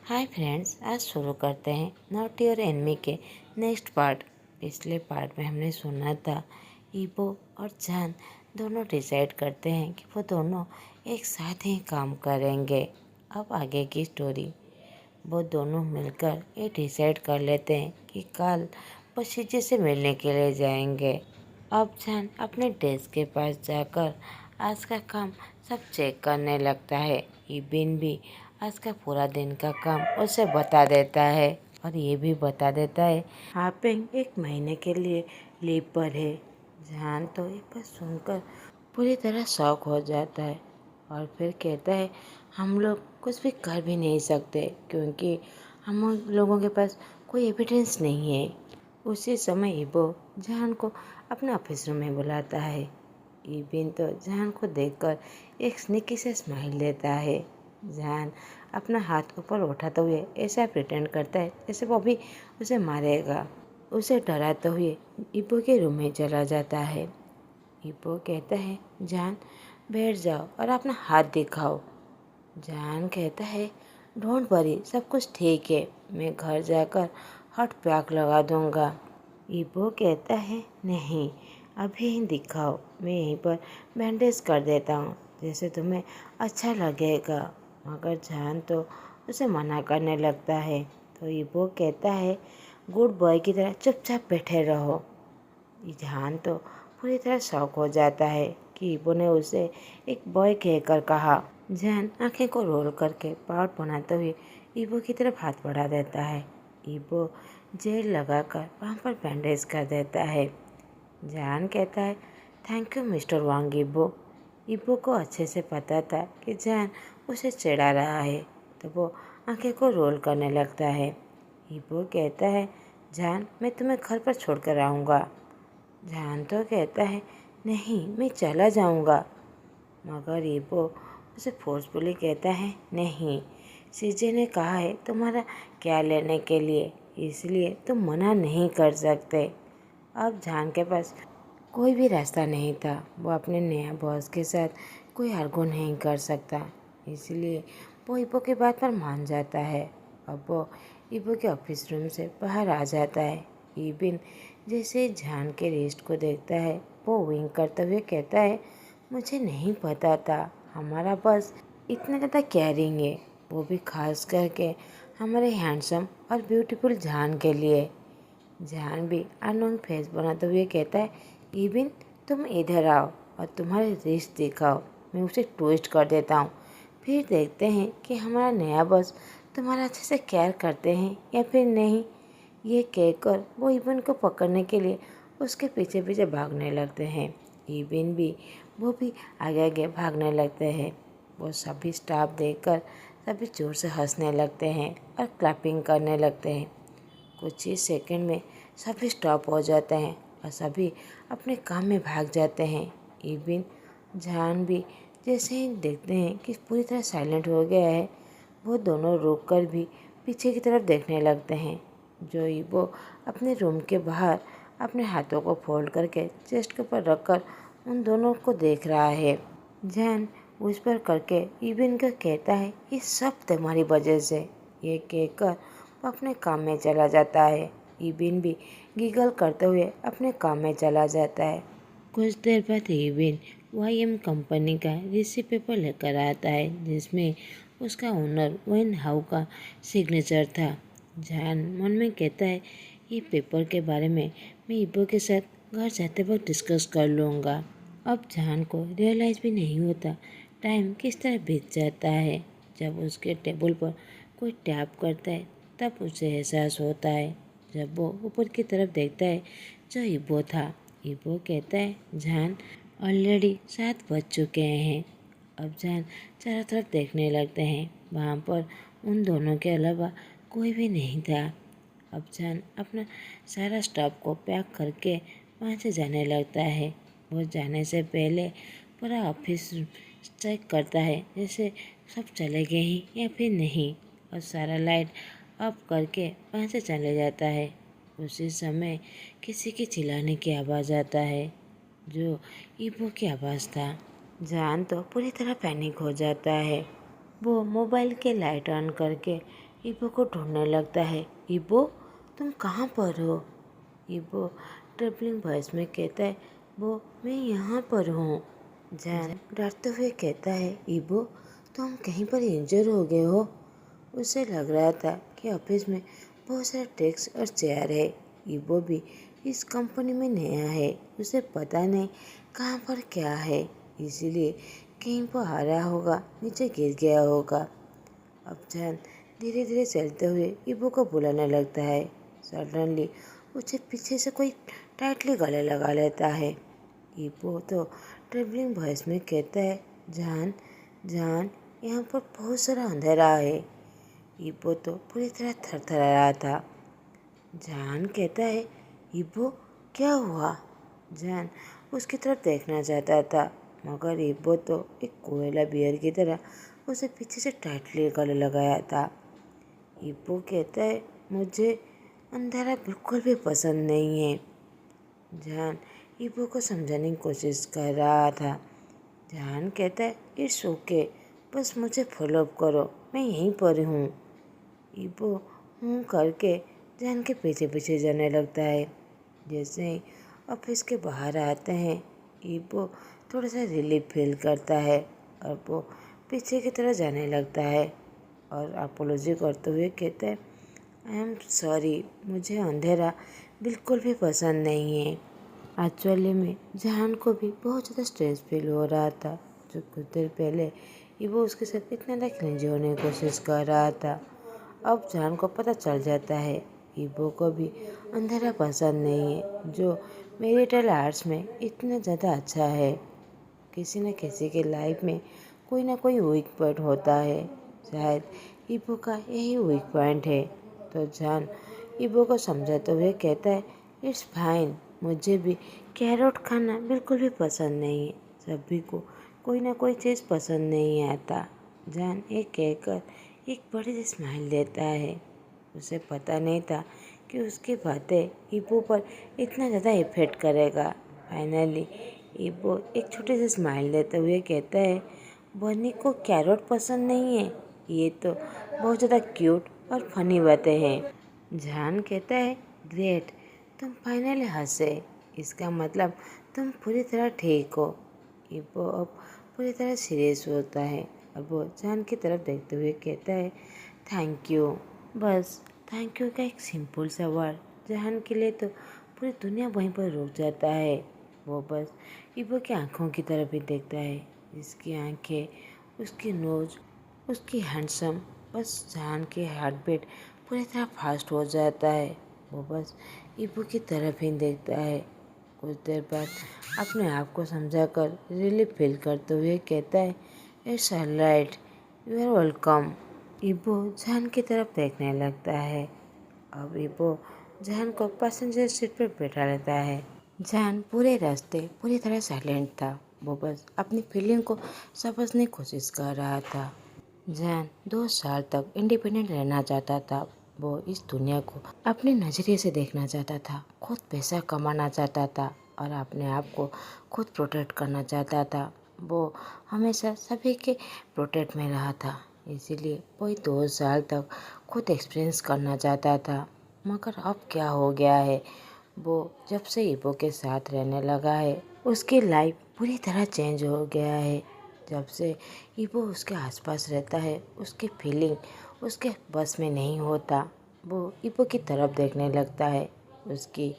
Hi friends, आज शुरू करते हैं नॉट योर एनिमी के नेक्स्ट पार्ट। पिछले पार्ट में हमने सुना था ईबो और जान दोनों डिसाइड करते हैं कि वो दोनों एक साथ ही काम करेंगे। अब आगे की स्टोरी, वो दोनों मिलकर ये डिसाइड कर लेते हैं कि कल पशीजे से मिलने के लिए जाएंगे। अब जान अपने डेस्क के पास जाकर आज का काम सब चेक करने लगता है। इबिन भी आज का पूरा दिन का काम उसे बता देता है और ये भी बता देता है हापिंग एक महीने के लिए लीव पर है। जान तो ये बात सुनकर पूरी तरह शॉक हो जाता है और फिर कहता है हम लोग कुछ भी कर भी नहीं सकते क्योंकि हम लोगों के पास कोई एविडेंस नहीं है। उसी समय इबो जान को अपने ऑफिस रूम में बुलाता है। इबिन तो जान को देखकर एक स्निकी से स्माइल देता है। जान अपना हाथ ऊपर उठाते हुए ऐसा प्रिटेंड करता है जैसे वो भी उसे मारेगा। उसे डराते हुए इबो के रूम में चला जाता है। इबो कहता है जान बैठ जाओ और अपना हाथ दिखाओ। जान कहता है डोंट वरी, सब कुछ ठीक है, मैं घर जाकर हॉट पैक लगा दूंगा। इबो कहता है नहीं, अभी ही दिखाओ, मैं यहीं पर बैंडेज कर देता हूँ जैसे तुम्हें अच्छा लगेगा। मगर जान तो उसे मना करने लगता है तो इबो कहता है गुड बॉय की तरह चुपचाप बैठे रहो। जान तो पूरी तरह शॉक हो जाता है कि इबो ने उसे एक बॉय कहकर कहा। जान आंखें को रोल करके पाउट बनाते हुए इबो की तरफ हाथ बढ़ा देता है। इबो जेल लगाकर वहाँ पर बैंडेज कर देता है। जान कहता है थैंक यू मिस्टर वांग इबो। इबो को अच्छे से पता था कि जान उसे चिढ़ा रहा है तो वो आंखें को रोल करने लगता है। इबो कहता है जान मैं तुम्हें घर पर छोड़कर आऊँगा। जान तो कहता है नहीं, मैं चला जाऊँगा। मगर इबो उसे फोर्सफुली कहता है नहीं, सीजे ने कहा है तुम्हारा क्या लेने के लिए, इसलिए तुम मना नहीं कर सकते। अब जान के पास कोई भी रास्ता नहीं था, वो अपने नया बॉस के साथ कोई आर्गू नहीं कर सकता, इसलिए वो इबो की बात पर मान जाता है। अब वो इबो के ऑफिस रूम से बाहर आ जाता है। इबिन जैसे ही जान के रिस्ट को देखता है वो विंक करते हुए कहता है मुझे नहीं पता था हमारा बॉस इतना ज़्यादा केयरिंग है, वो भी खास करके हमारे हैंडसम और ब्यूटीफुल जान के लिए। जान भी अनोइंग फेस बनाते हुए कहता है इबिन तुम इधर आओ और तुम्हारे रिश्त दिखाओ, मैं उसे ट्विस्ट कर देता हूँ, फिर देखते हैं कि हमारा नया बॉस तुम्हारा अच्छे से केयर करते हैं या फिर नहीं। ये कहकर वो इबिन को पकड़ने के लिए उसके पीछे पीछे भागने लगते हैं। इबिन भी वो भी आगे आगे भागने लगते हैं। वो सभी स्टाफ देखकर सभी जोर से हंसने लगते हैं और क्लैपिंग करने लगते हैं। कुछ ही सेकंड में सभी स्टॉप हो जाते हैं और सभी अपने काम में भाग जाते हैं। इबिन जान भी जैसे ही देखते हैं कि पूरी तरह साइलेंट हो गया है, वो दोनों रुक कर भी पीछे की तरफ देखने लगते हैं। जो इबो अपने रूम के बाहर अपने हाथों को फोल्ड करके चेस्ट के ऊपर रखकर उन दोनों को देख रहा है। जान उस पर करके इबिन को कहता है ये सब तुम्हारी वजह से। ये कहकर वो अपने काम में चला जाता है। इबिन भी गिगल करते हुए अपने काम में चला जाता है। कुछ देर बाद इबिन वाईएम कंपनी का रिसीट पेपर लेकर आता है जिसमें उसका ओनर वेन हाउ का सिग्नेचर था। जान मन में कहता है ये पेपर के बारे में मैं इबो के साथ घर जाते वक्त डिस्कस कर लूँगा। अब जान को रियलाइज़ भी नहीं होता टाइम किस तरह बीत जाता है। जब उसके टेबल पर कोई टैप करता है तब उसे एहसास होता है। जब वो ऊपर की तरफ देखता है जो इबो था। इबो कहता है जान ऑलरेडी 7 बज चुके हैं। अब जान चारों तरफ देखने लगते हैं, वहाँ पर उन दोनों के अलावा कोई भी नहीं था। अब जान अपना सारा स्टॉप को पैक करके वहाँ से जाने लगता है। वो जाने से पहले पूरा ऑफिस चेक करता है जैसे सब चले गए ही या फिर नहीं, और सारा लाइट ऑफ करके वहाँ से चले जाता है। उसी समय किसी के चिल्लाने की आवाज़ आता है जो इबो की आवाज़ था। जान तो पूरी तरह पैनिक हो जाता है। वो मोबाइल के लाइट ऑन करके ईबो को ढूंढने लगता है। ईबो, तुम कहाँ पर हो? ईबो ट्रिपलिंग वॉइस में कहता है, वो मैं यहाँ पर हूँ। जैन डरते हुए कहता है, ईबो तुम कहीं पर इंजर हो गए हो? उसे लग रहा था कि ऑफिस में बहुत सारे डेस्क और चेयर है। ईबो भी इस कंपनी में नया है, उसे पता नहीं कहाँ पर क्या है, इसीलिए कहीं पर आ रहा होगा, नीचे गिर गया होगा। अब जैन धीरे धीरे चलते हुए ईबो को बुलाने लगता है। सडनली उसे पीछे से कोई टाइटली गले लगा लेता है। ईबो तो ट्रेवलिंग वॉइस में कहता है, जान जान यहाँ पर बहुत सारा अंधेरा है। ईबो तो पूरी तरह थरथरा रहा था। जान कहता है, ईबो क्या हुआ? जान उसकी तरफ देखना चाहता था, मगर ईबो तो एक कोयला बियर की तरह उसे पीछे से टाइटली गले लगाया था। ईबो कहता है, मुझे अंधेरा बिल्कुल भी पसंद नहीं है। जान ईबो को समझाने की कोशिश कर रहा था। जान कहता है, इट्स ओके, बस मुझे फॉलो अप करो, मैं यहीं पर हूँ। ईबो हूँ करके जान के पीछे पीछे जाने लगता है। जैसे ही ऑफिस के बाहर आते हैं, ईबो थोड़ा सा रिलीफ फील करता है और वो पीछे की तरफ जाने लगता है और अपोलॉजी करते हुए कहता है, आई एम सॉरी, मुझे अंधेरा बिल्कुल भी पसंद नहीं है। एक्चुअली में जहान को भी बहुत ज़्यादा स्ट्रेस फील हो रहा था। जो कुछ देर पहले ईबो उसके साथ इतना ज़्यादा क्लिंजी होने की कोशिश कर रहा था, अब जहान को पता चल जाता है ईबो को भी अंधेरा पसंद नहीं है, जो मेरिटल आर्ट्स में इतना ज़्यादा अच्छा है। किसी न किसी के लाइफ में कोई ना कोई वीक पॉइंट होता है, शायद ईबो का यही वीक पॉइंट है। तो जान ईबो को समझाते हुए कहता है, इट्स फाइन, मुझे भी कैरोट खाना बिल्कुल भी पसंद नहीं है। सभी को कोई ना कोई चीज़ पसंद नहीं आता। जान एक कहकर एक बड़ी सी स्माइल देता है। उसे पता नहीं था कि उसकी बातें ईबो पर इतना ज़्यादा इफेक्ट करेगा। फाइनली ईबो एक छोटी सी स्माइल देते हुए कहता है, बनी को कैरोट पसंद नहीं है, ये तो बहुत ज़्यादा क्यूट और फनी बातें हैं। जान कहता है, ग्रेट, तुम फाइनली हंसे, इसका मतलब तुम पूरी तरह ठीक हो। ईबो अब पूरी तरह सीरियस होता है और वो जान की तरफ देखते हुए कहता है, थैंक यू। बस थैंक यू का एक सिंपल सा वर्ड जान के लिए तो पूरी दुनिया वहीं पर रुक जाता है। वो बस ईबो की आंखों की तरफ ही देखता है, इसकी आंखें, उसकी नोज, उसकी हैंडसम, बस जान की हार्ट बीट पूरी तरह फास्ट हो जाता है। वो बस ईबो की तरफ ही देखता है। कुछ देर बाद अपने आप को समझाकर रिलीफ फील करते हुए कहता है, it's alright, you are welcome. ईबो जान की तरफ देखने लगता है। अब ईबो जान को पैसेंजर सीट पर बैठा लेता है। जान पूरे रास्ते पूरी तरह साइलेंट था, वो बस अपनी फीलिंग को समझने की कोशिश कर रहा था। जान 2 साल तक इंडिपेंडेंट रहना चाहता था। वो इस दुनिया को अपने नज़रिए से देखना चाहता था, खुद पैसा कमाना चाहता था और अपने आप को खुद प्रोटेक्ट करना चाहता था। वो हमेशा सभी के प्रोटेक्ट में रहा था, इसीलिए वही 2 साल तक खुद एक्सपीरियंस करना चाहता था। मगर अब क्या हो गया है, वो जब से ईबो के साथ रहने लगा है, उसकी लाइफ पूरी तरह चेंज हो गया है। जब से ईबो उसके आसपास रहता है, उसकी फीलिंग उसके बस में नहीं होता। वो ईबो की तरफ देखने लगता है, उसकी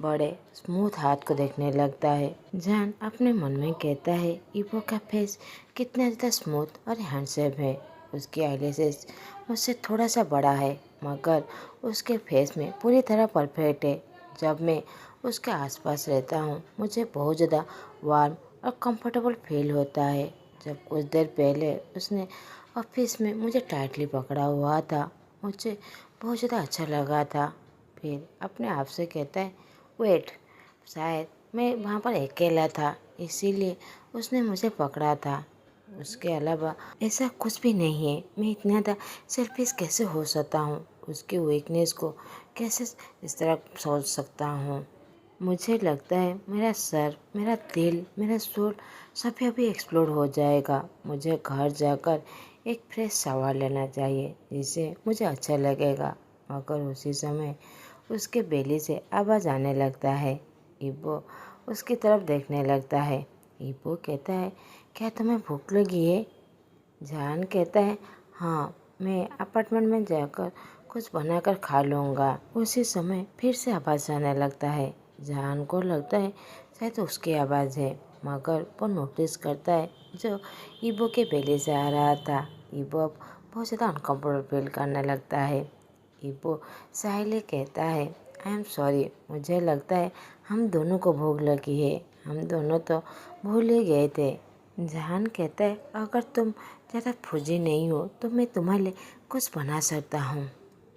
बड़े स्मूथ हाथ को देखने लगता है। जान अपने मन में कहता है, ईबो का फेस कितना ज़्यादा स्मूथ और हैंडसम है। उसकी आईलैशेस मुझसे थोड़ा सा बड़ा है, मगर उसके फेस में पूरी तरह परफेक्ट है। जब मैं उसके आसपास रहता हूँ, मुझे बहुत ज़्यादा वार्म और कंफर्टेबल फील होता है। जब कुछ देर पहले उसने ऑफिस में मुझे टाइटली पकड़ा हुआ था, मुझे बहुत ज़्यादा अच्छा लगा था। फिर अपने आप से कहता है, वेट, शायद मैं वहाँ पर अकेला था, इसीलिए उसने मुझे पकड़ा था। उसके अलावा ऐसा कुछ भी नहीं है। मैं इतना ज़्यादा सेल्फिश कैसे हो सकता हूँ, उसकी वीकनेस को कैसे इस तरह सोच सकता हूँ। मुझे लगता है मेरा सर, मेरा दिल, मेरा सोल सभी अभी एक्सप्लोड हो जाएगा। मुझे घर जाकर एक फ्रेश शावर लेना चाहिए जिससे मुझे अच्छा लगेगा। मगर उसी समय उसके बेली से आवाज़ आने लगता है। इब्बो उसकी तरफ देखने लगता है। इब्बो कहता है, क्या तुम्हें भूख लगी है? जान कहता है, हाँ, मैं अपार्टमेंट में जाकर कुछ बनाकर खा लूँगा। उसी समय फिर से आवाज़ आने लगता है। जान को लगता है शायद उसकी आवाज़ है, मगर वो नोटिस करता है जो इबो के बेले से आ रहा था। इबो अब बहुत ज़्यादा अनकम्फर्टेबल फील करने लगता है। इबो साहिल कहता है, आई एम सॉरी, मुझे लगता है हम दोनों को भूख लगी है। हम दोनों तो भूल ही गए थे। जहान कहता है, अगर तुम ज़्यादा फौजी नहीं हो तो मैं तुम्हारे लिए कुछ बना सकता हूँ।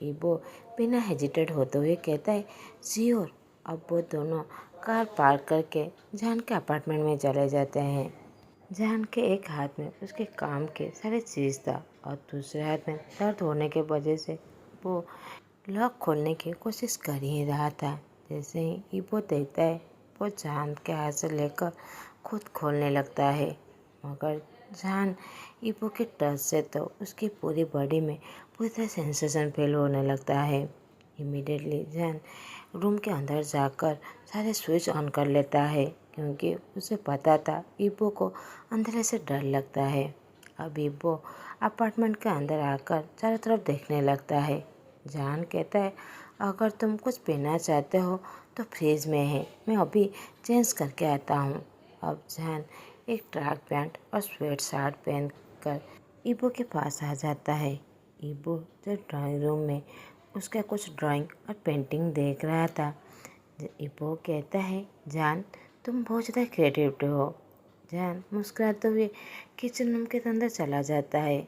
इबो बिना हेजिटेट होते हुए कहता है, श्योर। अब वो दोनों कार पार्क करके जहान के अपार्टमेंट में चले जाते हैं। जहान के एक हाथ में उसके काम के सारे चीज़ था और दूसरे हाथ में दर्द होने के वजह से वो लॉक खोलने की कोशिश कर ही रहा था। जैसे ही इबो देखता है, वो जहान के हाथ से लेकर खुद खोलने लगता है। मगर जहान इबो के टच से तो उसकी पूरी बॉडी में पूरी तरह सेंसेशन फील होने लगता है। इमीडिएटली जहान रूम के अंदर जाकर सारे स्विच ऑन कर लेता है क्योंकि उसे पता था इबो को अंधेरे से डर लगता है। अब इबो अपार्टमेंट के अंदर आकर चारों तरफ देखने लगता है। जहान कहता है, अगर तुम कुछ पीना चाहते हो तो फ्रिज में है, मैं अभी चेंज करके आता हूँ। अब जहान एक ट्रैक पैंट और स्वेट शर्ट पहन कर इबो के पास आ जाता है। इबो जो ड्राइंग रूम में उसका कुछ ड्राइंग और पेंटिंग देख रहा था। इबो कहता है, जान तुम बहुत ज़्यादा क्रिएटिव हो। जान मुस्कुराते हुए किचन रूम के अंदर चला जाता है।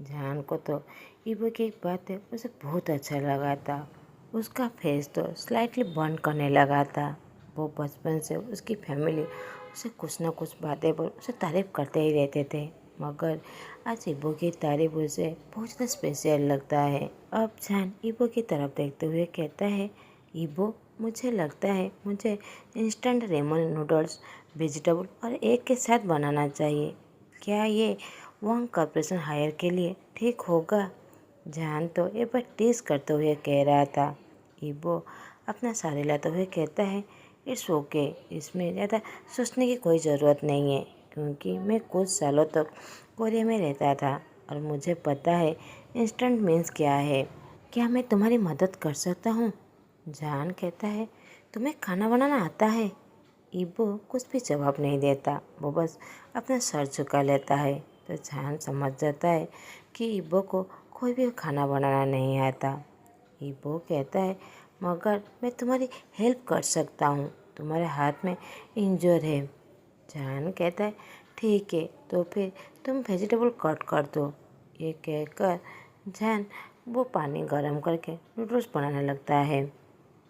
जान को तो इबो की एक बात है उसे बहुत अच्छा लगा था। उसका फेस तो स्लाइटली बर्न करने लगा था। वो बचपन से उसकी फैमिली उसे कुछ ना कुछ बातें बोल उसे तारीफ करते ही रहते थे, मगर आज इबो की तारीफ उसे बहुत ज़्यादा स्पेशल लगता है। अब जान इबो की तरफ देखते हुए कहता है, इबो मुझे लगता है मुझे इंस्टेंट रेमन नूडल्स वेजिटेबल और एग के साथ बनाना चाहिए। क्या ये वांग कॉर्पोरेशन हायर के लिए ठीक होगा? जान तो एक बार टीज करते हुए कह रहा था। इबो अपना सारे लाते हुए कहता है, इट्स ओके, इसमें ज़्यादा सोचने की कोई ज़रूरत नहीं है क्योंकि मैं कुछ सालों तक कोरिया में रहता था और मुझे पता है इंस्टेंट मीन्स क्या है। क्या मैं तुम्हारी मदद कर सकता हूँ? जान कहता है, तुम्हें खाना बनाना आता है? इबो कुछ भी जवाब नहीं देता, वो बस अपना सर झुका लेता है। तो जान समझ जाता है कि इबो को कोई भी खाना बनाना नहीं आता। इबो कहता है, मगर मैं तुम्हारी हेल्प कर सकता हूँ, तुम्हारे हाथ में इंजर है। जान कहता है, ठीक है, तो फिर तुम वेजिटेबल कट कर दो। ये कहकर जान वो पानी गर्म करके नूडल्स बनाने लगता है।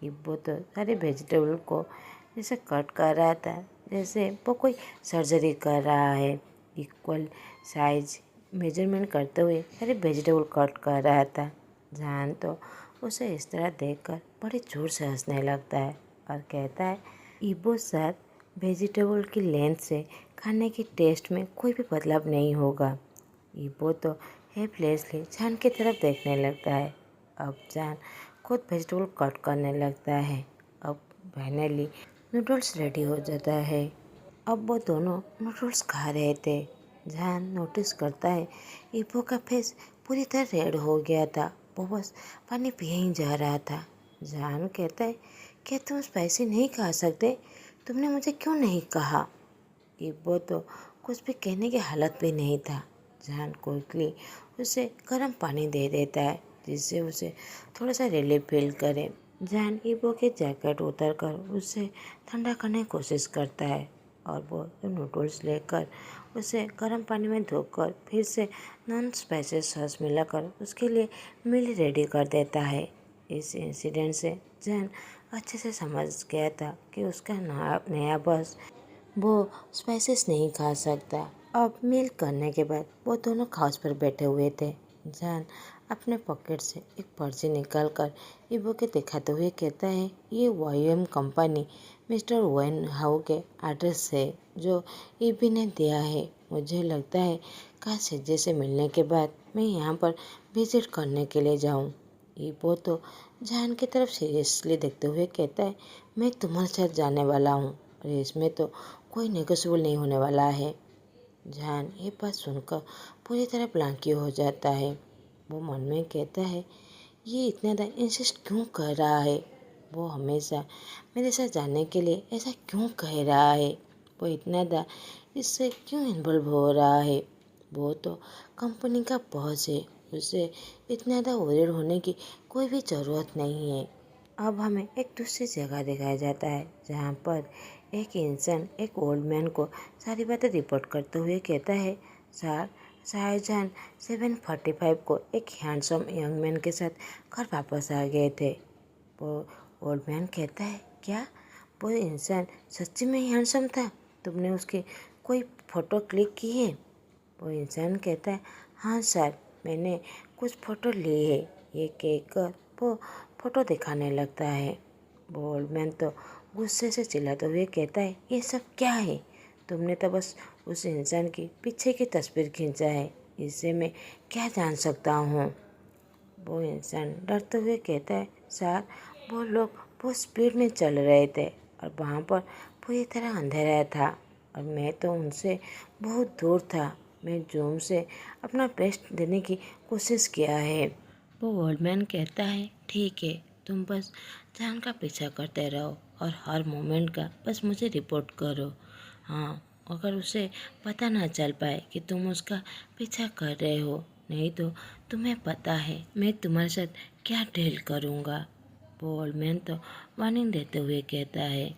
इब्बो तो सारे वेजिटेबल को जैसे कट कर रहा था जैसे वो कोई सर्जरी कर रहा है। इक्वल साइज मेजरमेंट करते हुए सारे वेजिटेबल कट कर रहा था। जान तो उसे इस तरह देखकर बड़े जोर से हंसने लगता है और कहता है, इब्बो सर, वेजिटेबल की लेंथ से खाने की टेस्ट में कोई भी बदलाव नहीं होगा। इबो तो हेल्पलेसली जान की तरफ देखने लगता है। अब जान खुद वेजिटेबल कट करने लगता है। अब फाइनली नूडल्स रेडी हो जाता है। अब वो दोनों नूडल्स खा रहे थे। जान नोटिस करता है इबो का फेस पूरी तरह रेड हो गया था, वो बस पानी पिए ही जा रहा था। जान कहता है, क्या तुम स्पाइसी नहीं खा सकते? तुमने मुझे क्यों नहीं कहा? इब्बो तो कुछ भी कहने की हालत भी नहीं था। जान क्विकली उसे गर्म पानी दे देता है जिससे उसे थोड़ा सा रिलीफ फील करे। जान इब्बो के जैकेट उतार कर उसे ठंडा करने की कोशिश करता है और वो नूडल्स लेकर उसे गर्म पानी में धोकर फिर से नॉन स्पाइसी सॉस मिलाकर उसके लिए मील रेडी कर देता है। इस इंसिडेंट से जान अच्छे से समझ गया था कि उसका नया बॉस वो स्पाइसेस नहीं खा सकता। अब मील करने के बाद वो दोनों काउच पर बैठे हुए थे। जान अपने पॉकेट से एक पर्ची निकालकर ईबो के दिखाते हुए कहता है, ये वाईएम कंपनी मिस्टर वेन हाउ के एड्रेस है जो ईबी ने दिया है। मुझे लगता है काश सज्जे से मिलने के बाद मैं यहाँ पर विजिट करने के लिए जाऊँ। ईबो तो जान की तरफ सीरियसली देखते हुए कहता है, मैं तुम्हारे साथ जाने वाला हूँ और इसमें तो कोई नेगोशिएबल नहीं होने वाला है। जान ये बात सुनकर पूरी तरह ब्लांकी हो जाता है। वो मन में कहता है, ये इतना ज़्यादा इंसिस्ट क्यों कर रहा है, वो हमेशा मेरे साथ जाने के लिए ऐसा क्यों कह रहा है, वो इतना ज़्यादा इससे क्यों इन्वॉल्व हो रहा है। वो तो कंपनी का बॉस है, उसे इतना ज़्यादा वरीड होने की कोई भी ज़रूरत नहीं है। अब हमें एक दूसरी जगह दिखाया जाता है जहाँ पर एक इंसान एक ओल्ड मैन को सारी बातें रिपोर्ट करते हुए कहता है, सर शाहजहान 7:45 को एक हैंडसम यंग मैन के साथ घर वापस आ गए थे। वो ओल्ड मैन कहता है, क्या वो इंसान सच्ची में हैंडसम था? तुमने उसकी कोई फ़ोटो क्लिक की है? वो इंसान कहता है, हाँ सर, मैंने कुछ फ़ोटो ली है। ये कहकर वो फ़ोटो दिखाने लगता है। वो ओल्ड मैन तो गुस्से से चिल्लाते हुए कहता है, ये सब क्या है? तुमने तो बस उस इंसान की पीछे की तस्वीर खींचा है, इससे मैं क्या जान सकता हूँ? वो इंसान डरते हुए कहता है, सर वो लोग बहुत स्पीड में चल रहे थे और वहाँ पर पूरी तरह अंधेरा था और मैं तो उनसे बहुत दूर था। मैं जूम से अपना बेस्ट देने की कोशिश किया है। वो ओल्ड मैन कहता है, ठीक है, तुम बस जान का पीछा करते रहो और हर मोमेंट का बस मुझे रिपोर्ट करो। हाँ, अगर उसे पता ना चल पाए कि तुम उसका पीछा कर रहे हो, नहीं तो तुम्हें पता है मैं तुम्हारे साथ क्या डील करूँगा। वो ओल्ड मैन तो वार्निंग देते हुए कहता है।